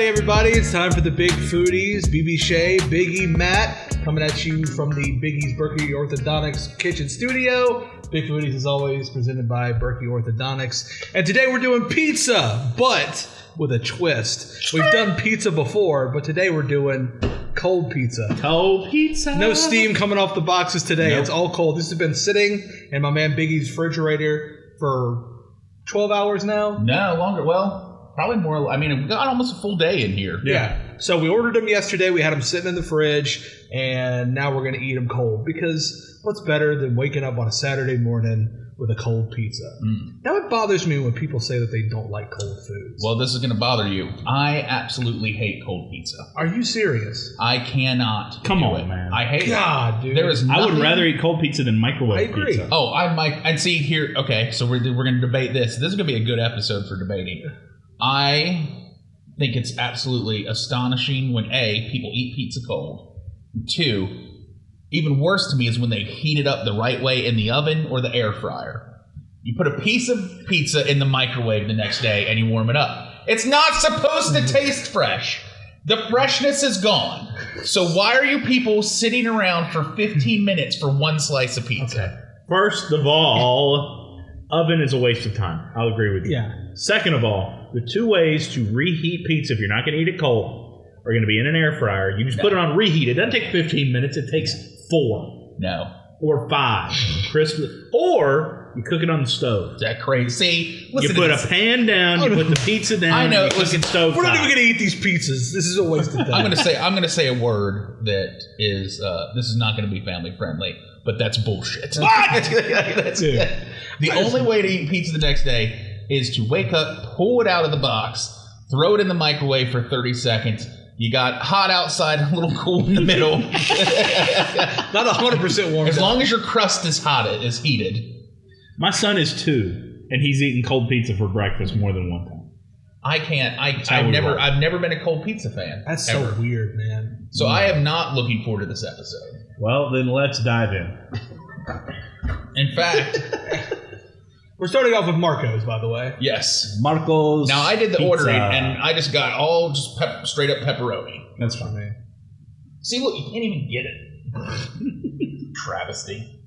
Howdy, everybody. It's time for the Big Foodies. BB Shea, Biggie, Matt, coming at you from the Biggie's Berky Orthodontics kitchen studio. Big Foodies is always presented by Berky Orthodontics. And today we're doing pizza, but with a twist. We've done pizza before, but today we're doing cold pizza. Cold pizza. No steam coming off the boxes today. Nope. It's all cold. This has been sitting in my man Biggie's refrigerator for 12 hours now. No, longer. Well, probably more. I mean, we've got almost a full day in here. Yeah. So we ordered them yesterday. We had them sitting in the fridge, and now we're going to eat them cold because what's better than waking up on a Saturday morning with a cold pizza? Now it bothers me when people say that they don't like cold foods. Well, this is going to bother you. I absolutely hate cold pizza. Are you serious? I cannot. Come do on, it. man. I hate God, it. dude. There is. I would nothing- rather eat cold pizza than microwave I agree. pizza. Oh, I might. And see here. Okay, so we're going to debate this. This is going to be a good episode for debating. I think it's absolutely astonishing when A, people eat pizza cold. 2, even worse to me is when they heat it up the right way in the oven or the air fryer. You put a piece of pizza in the microwave the next day and you warm it up. It's not supposed to taste fresh. The freshness is gone. So why are you people sitting around for 15 minutes for one slice of pizza? Okay. First of all, oven is a waste of time. I'll agree with you. Yeah. Second of all, the two ways to reheat pizza if you're not going to eat it cold are going to be in an air fryer. You just put it on reheat. It doesn't take 15 minutes. It takes 4 No. or 5. Crisp. Or you cook it on the stove. Is that crazy? You put a pan down, you put the pizza down, I know, you cook it stove. We're not even going to eat these pizzas. This is a waste of time. I'm gonna say a word that is this is not gonna be family friendly, but that's bullshit. That's it. The only way to eat pizza the next day is to wake up, pull it out of the box, throw it in the microwave for 30 seconds. You got hot outside, a little cool in the middle. Not 100% warm. As long as your crust is hot, it is heated. My son is 2, and he's eaten cold pizza for breakfast more than one time. I can't. how we roll. I've never been a cold pizza fan. That's ever. so weird, man. So I am not looking forward to this episode. Well, then let's dive in. In fact, We're starting off with Marco's, by the way. yes. Marco's. Now I did the pizza. ordering, and I just got all just straight up pepperoni. That's fine. See, look, you can't even get it. Travesty.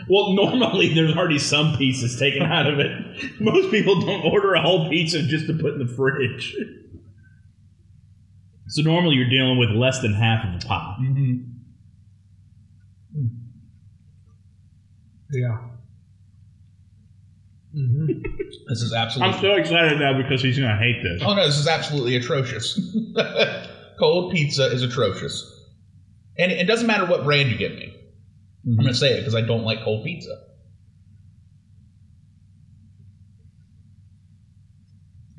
Well, normally there's already some pieces taken out of it. Most people don't order a whole pizza just to put in the fridge. So normally you're dealing with less than half of a pie. Mm-hmm. Yeah. Mm-hmm. This is absolutely. I'm so excited now because he's going to hate this. Oh no, this is absolutely atrocious. Cold pizza is atrocious, and it doesn't matter what brand you give me. I'm going to say it because I don't like cold pizza.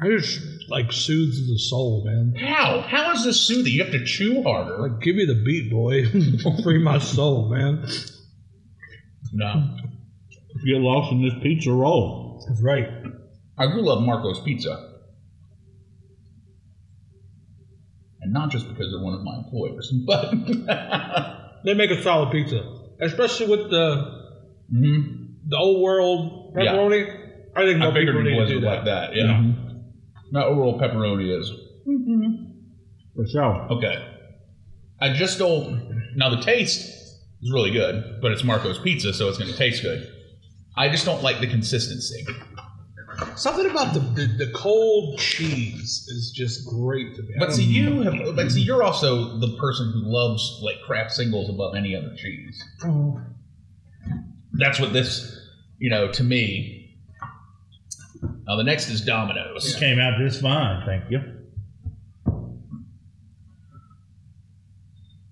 I just like soothes the soul, man. How? How is this soothing? You have to chew harder. Like, give me the beat, boy. Free my soul, man. No, You get lost in this pizza roll. That's right. I do love Marco's Pizza, and not just because they're one of my employers, but They make a solid pizza, especially with the old world pepperoni. I think I more figured people you need boys to do would that. like that. Yeah, not overall pepperoni is. For sure. Okay. I just don't. Now, the taste is really good, but it's Marco's Pizza, so it's going to taste good. I just don't like the consistency. Something about the cold cheese is just great to me. But see, you're also the person who loves like Kraft singles above any other cheese. That's what this, to me. Now, the next is Domino's. This came out just fine, thank you.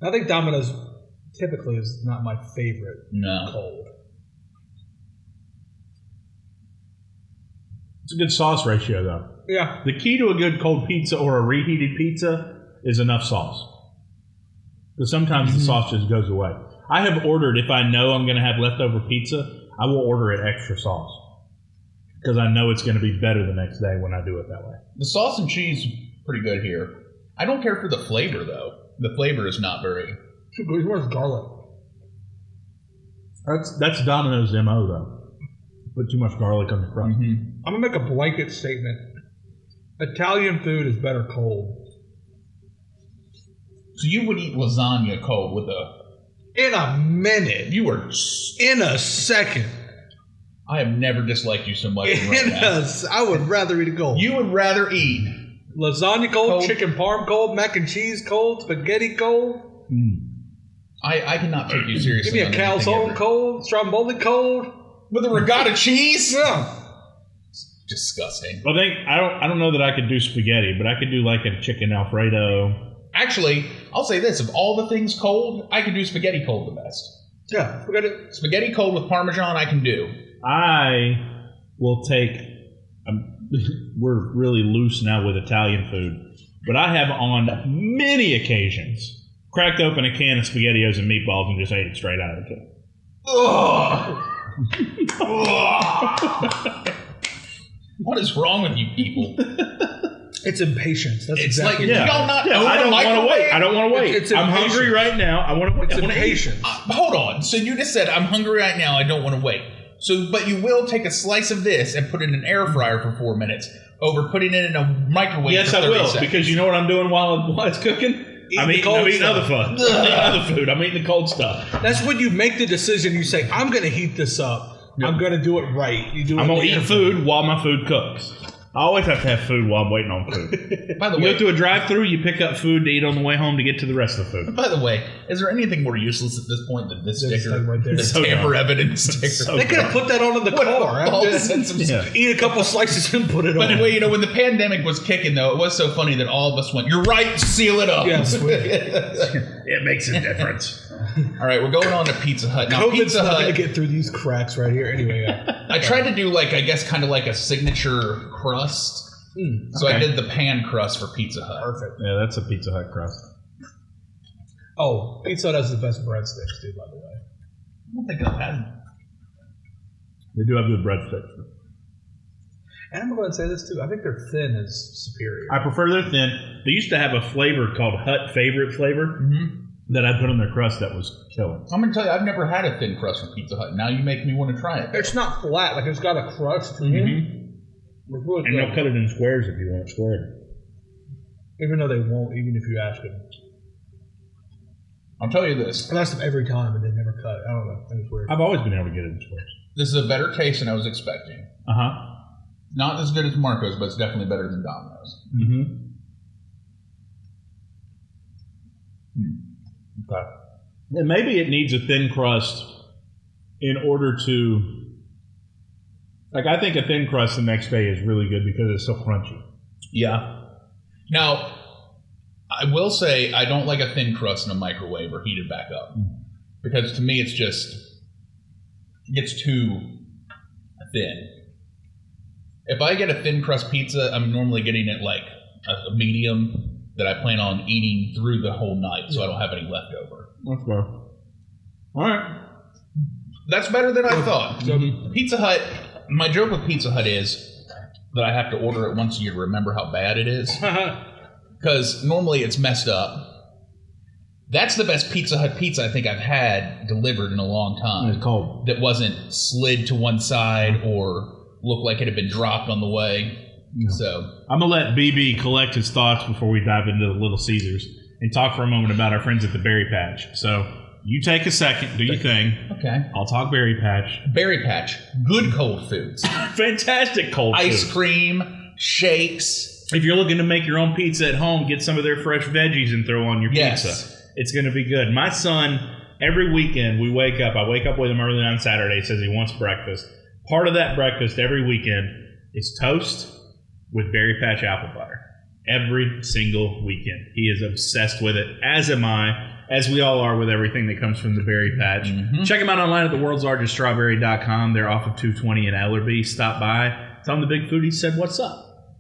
I think Domino's typically is not my favorite No. cold. It's a good sauce ratio, though. Yeah. The key to a good cold pizza or a reheated pizza is enough sauce. Because sometimes the sauce just goes away. I have ordered, if I know I'm going to have leftover pizza, I will order it extra sauce. Because I know it's going to be better the next day when I do it that way. The sauce and cheese pretty good here. I don't care for the flavor though. The flavor is not very. Where's garlic? That's Domino's MO, though. Put too much garlic on the crust. I'm going to make a blanket statement. Italian food is better cold. So you would eat lasagna cold with in a minute. You were in a second. I have never disliked you so much. I would rather eat it cold. You would rather eat lasagna cold, chicken parm cold, mac and cheese cold, spaghetti cold. I cannot take you seriously. Give me a calzone cold, stromboli cold with a regatta cheese. Yeah. Disgusting. I don't know that I could do spaghetti, but I could do like a chicken Alfredo. Actually, I'll say this: of all the things cold, I can do spaghetti cold the best. Yeah, spaghetti cold with Parmesan, I can do. I will take. We're really loose now with Italian food, but I have on many occasions cracked open a can of SpaghettiOs and meatballs and just ate it straight out of the can. Ugh. What is wrong with you people? It's impatience. That's it's exactly like, y'all not I don't want to wait. I don't want to wait. I'm hungry right now. I want to wait. It's impatience. Hold on. So you just said, I'm hungry right now. I don't want to wait. So, but you will take a slice of this and put it in an air fryer for 4 minutes over putting it in a microwave for 30 seconds. Yes, I will. Because you know what I'm doing while it's cooking? I'm eating other food. I'm eating the cold stuff. That's when you make the decision. You say, I'm going to heat this up. Yep. I'm going to do it right. I'm going to eat food while my food cooks. I always have to have food while I'm waiting on food. By the way, you go through a drive-thru, you pick up food to eat on the way home to get to the rest of the food. By the way, is there anything more useless at this point than this sticker? Right there. The tamper evidence sticker. They could have put that on in the car. Eat a couple slices and put it on. By the way, when the pandemic was kicking, though, it was so funny that all of us went, "You're right, seal it up." Yes, it makes a difference. All right, we're going on to Pizza Hut. Now, COVID's not going to get through these cracks right here. Anyway, I tried to do kind of like a signature crust. So I did the pan crust for Pizza Hut. Perfect. Yeah, that's a Pizza Hut crust. Oh, Pizza Hut has the best breadsticks, too, by the way. I don't think I've had them. They do have good breadsticks. And I'm going to say this, too. I think their thin is superior. I prefer their thin. They used to have a flavor called Hut Favorite Flavor that I put on their crust that was killer. I'm going to tell you, I've never had a thin crust from Pizza Hut. Now you make me want to try it. It's not flat. Like, it's got a crust. Really and they'll cut it in squares if you want it squared. Even though they won't, even if you ask them. I'll tell you this. I ask them every time and they never cut it. I don't know. It's weird. I've always been able to get it in squares. This is a better taste than I was expecting. Not as good as Marco's, but it's definitely better than Domino's. Okay. And maybe it needs a thin crust in order to... Like, I think a thin crust the next day is really good because it's so crunchy. Yeah. Now, I will say I don't like a thin crust in a microwave or heated back up. Because to me, it gets too thin. If I get a thin crust pizza, I'm normally getting it like a medium that I plan on eating through the whole night so I don't have any leftover. That's fair. All right. That's better than I thought. Pizza Hut... My joke with Pizza Hut is that I have to order it once a year to remember how bad it is. Because normally it's messed up. That's the best Pizza Hut pizza I think I've had delivered in a long time. It's cold. That wasn't slid to one side or looked like it had been dropped on the way. Yeah. So I'm going to let BB collect his thoughts before we dive into the Little Caesars and talk for a moment about our friends at the Berry Patch. So... You take a second, do your thing. Okay. I'll talk Berry Patch. Berry Patch. Good cold foods. Fantastic cold foods. Ice cream, shakes. If you're looking to make your own pizza at home, get some of their fresh veggies and throw on your pizza. It's going to be good. My son, every weekend, I wake up with him early on Saturday, says he wants breakfast. Part of that breakfast every weekend is toast with Berry Patch apple butter. Every single weekend. He is obsessed with it, as am I. As we all are with everything that comes from the Berry Patch. Check them out online at theworldslargeststrawberry.com. They're off of 220 in Ellerby. Stop by. Tell them the Big Foodies said, what's up?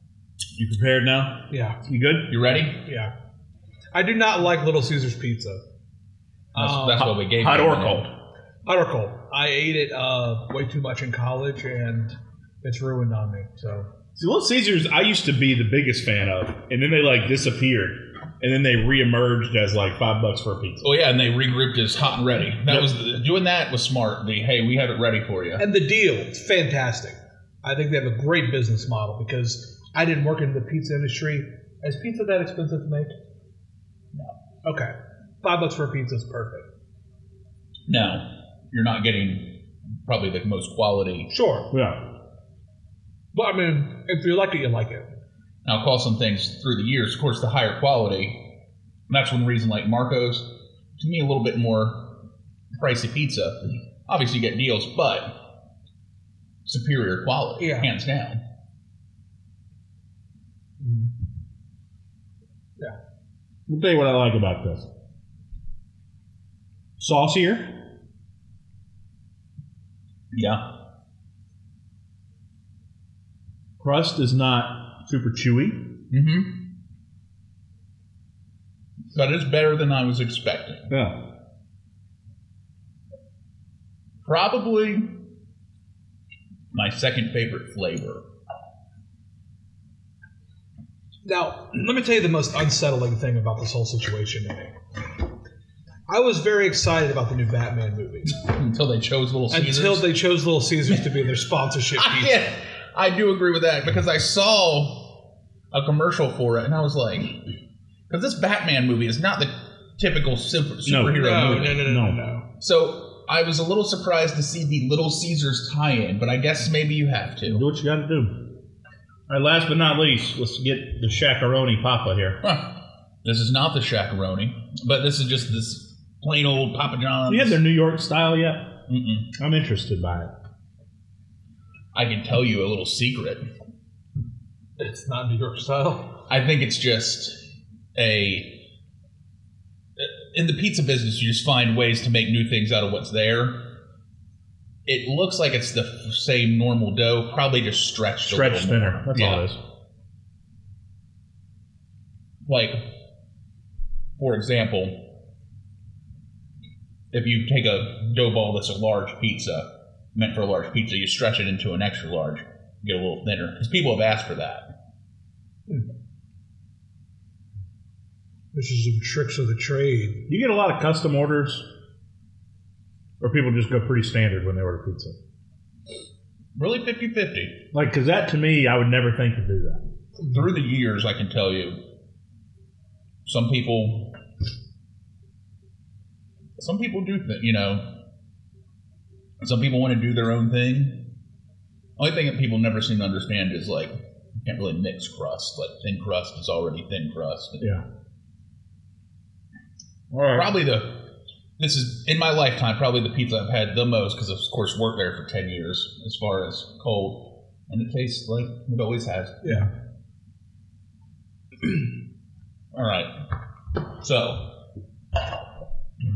You prepared now? Yeah. You good? You ready? Yeah. I do not like Little Caesars pizza. That's what we gave hot or cold? Hot or cold. I ate it way too much in college, and it's ruined on me. So See, Little Caesars, I used to be the biggest fan of, and then they disappeared. And then they reemerged as $5 for a pizza. Oh yeah, and they regrouped as hot and ready. Doing that was smart. Hey, we have it ready for you. And the deal, it's fantastic. I think they have a great business model because I didn't work in the pizza industry. Is pizza that expensive to make? No. Okay. $5 for a pizza is perfect. Now, you're not getting probably the most quality. Sure. Yeah. But, I mean, if you like it, you like it. Now, I'll call some things through the years. Of course, the higher quality, and that's one reason like Marco's, to me, a little bit more pricey pizza. Obviously, you get deals, but superior quality, hands down. Yeah. I'll tell you what I like about this. Saucier. Yeah. Crust is not super chewy. Mm-hmm. But it's better than I was expecting. Yeah. Probably my second favorite flavor. Now, let me tell you the most unsettling thing about this whole situation to me. I was very excited about the new Batman movie. Until they chose Little Caesars. Until they chose Little Caesars to be their sponsorship piece. I do agree with that because I saw a commercial for it and I was like, because this Batman movie is not the typical superhero movie. No. So I was a little surprised to see the Little Caesars tie-in, but I guess maybe you have to. Do what you got to do. All right, last but not least, let's get the Shakaroni Papa here. Huh. This is not the Shakaroni, but this is just this plain old Papa John's. You had their New York style yet? Mm-mm. I'm interested by it. I can tell you a little secret. It's not New York style. I think it's just in the pizza business, you just find ways to make new things out of what's there. It looks like it's the same normal dough, probably just stretched a little thinner. more. That's all it is. Like, for example, if you take a dough ball that's a large pizza, meant for a large pizza, you stretch it into an extra large, get a little thinner. Because people have asked for that. This is some tricks of the trade. You get a lot of custom orders, or people just go pretty standard when they order pizza? Really 50-50. Like, because that to me, I would never think to do that. Through the years, I can tell you, some people do, some people want to do their own thing. Only thing that people never seem to understand is, like, you can't really mix crust. Like, thin crust is already thin crust. Yeah. All right. Probably this is, in my lifetime, probably the pizza I've had the most, because of course worked there for 10 years, as far as cold. And it tastes like it always has. Yeah. All right. So,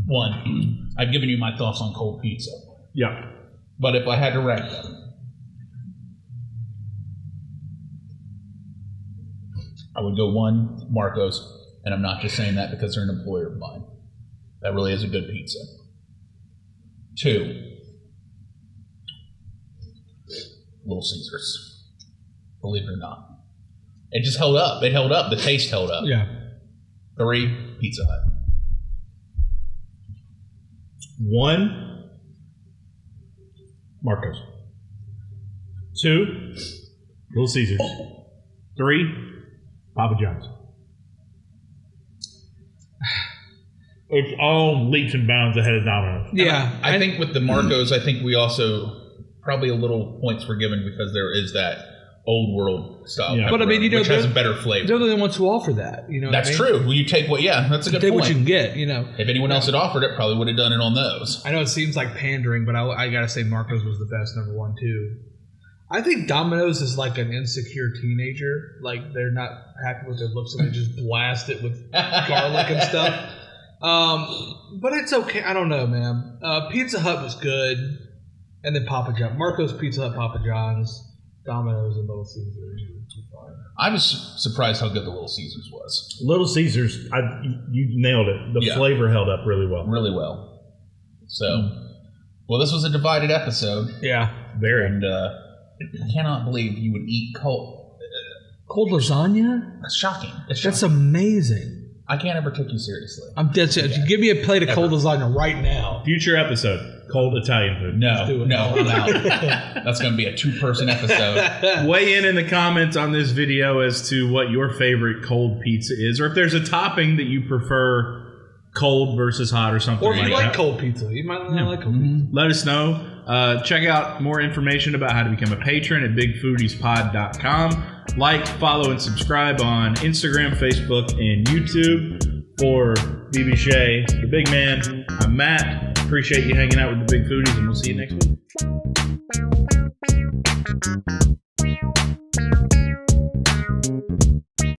one, I've given you my thoughts on cold pizza. Yeah. But if I had to rank them, I would go one, Marco's, and I'm not just saying that because they're an employer of mine. That really is a good pizza. Two, Little Caesars. Believe it or not. It just held up. It held up. The taste held up. Yeah. Three, Pizza Hut. One, Marco's. Two, Little Caesars. Three, Papa John's. It's all leaps and bounds ahead of Domino's. Yeah. I think with the Marco's, I think we also probably a little points were given because there is that old world style. Yeah. But I mean, which has a better flavor. They're the ones who offer that. You know, That's true. Well, you take what? Yeah, that's a good take point. what you can get. You know, If anyone else had offered it, probably would have done it on those. I know it seems like pandering, but I gotta say Marco's was the best number one too. I think Domino's is like an insecure teenager. Like they're not happy with their looks, so they just blast it with garlic and stuff. But it's okay. I don't know, man. Pizza Hut was good, and then Papa John, Marco's, Pizza Hut, Papa John's, Domino's, and Little Caesars. I was surprised how good the Little Caesars was. Little Caesars, you nailed it. The flavor held up really well. Really well. So, well, this was a divided episode. Yeah, very. And I cannot believe you would eat cold lasagna. That's shocking. It's That's shocking. amazing. I can't ever take you seriously. I'm dead serious. Give me a plate of cold lasagna right now. Future episode, cold Italian food. No, I'm out. That's going to be a 2-person episode. Weigh in the comments on this video as to what your favorite cold pizza is, or if there's a topping that you prefer cold versus hot or something Or if like you like that. cold pizza, you might not like cold pizza. Let us know. Check out more information about how to become a patron at bigfoodiespod.com. Like, follow, and subscribe on Instagram, Facebook, and YouTube. For BB Shea, the big man, I'm Matt. Appreciate you hanging out with the Big Foodies, and we'll see you next week.